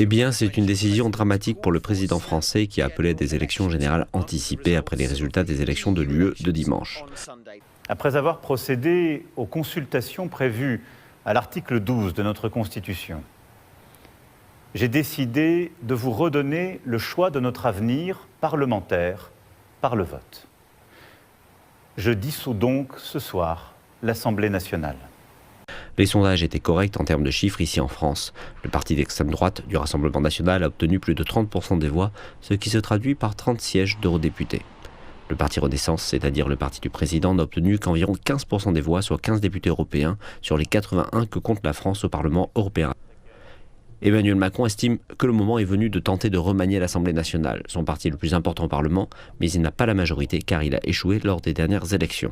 Eh bien, c'est une décision dramatique pour le président français qui a appelé à des élections générales anticipées après les résultats des élections de l'UE de dimanche. Après avoir procédé aux consultations prévues à l'article 12 de notre Constitution, j'ai décidé de vous redonner le choix de notre avenir parlementaire par le vote. Je dissous donc ce soir l'Assemblée nationale. Les sondages étaient corrects en termes de chiffres ici en France. Le parti d'extrême droite du Rassemblement national a obtenu plus de 30% des voix, ce qui se traduit par 30 sièges d'eurodéputés. Le parti Renaissance, c'est-à-dire le parti du président, n'a obtenu qu'environ 15% des voix, soit 15 députés européens, sur les 81 que compte la France au Parlement européen. Emmanuel Macron estime que le moment est venu de tenter de remanier l'Assemblée nationale. Son parti est le plus important au Parlement, mais il n'a pas la majorité car il a échoué lors des dernières élections.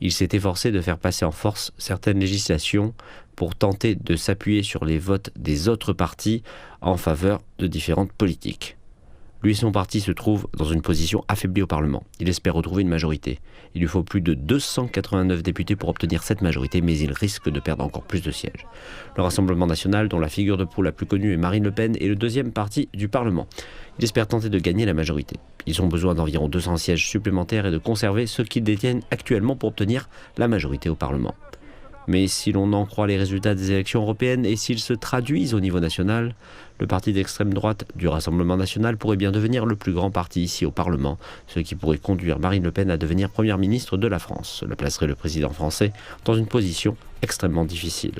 Il s'est efforcé de faire passer en force certaines législations pour tenter de s'appuyer sur les votes des autres partis en faveur de différentes politiques. Lui et son parti se trouvent dans une position affaiblie au Parlement. Il espère retrouver une majorité. Il lui faut plus de 289 députés pour obtenir cette majorité, mais il risque de perdre encore plus de sièges. Le Rassemblement national, dont la figure de proue la plus connue est Marine Le Pen, est le deuxième parti du Parlement. Il espère tenter de gagner la majorité. Ils ont besoin d'environ 200 sièges supplémentaires et de conserver ceux qu'ils détiennent actuellement pour obtenir la majorité au Parlement. Mais si l'on en croit les résultats des élections européennes et s'ils se traduisent au niveau national, le parti d'extrême droite du Rassemblement national pourrait bien devenir le plus grand parti ici au Parlement, ce qui pourrait conduire Marine Le Pen à devenir première ministre de la France. Cela placerait le président français dans une position extrêmement difficile.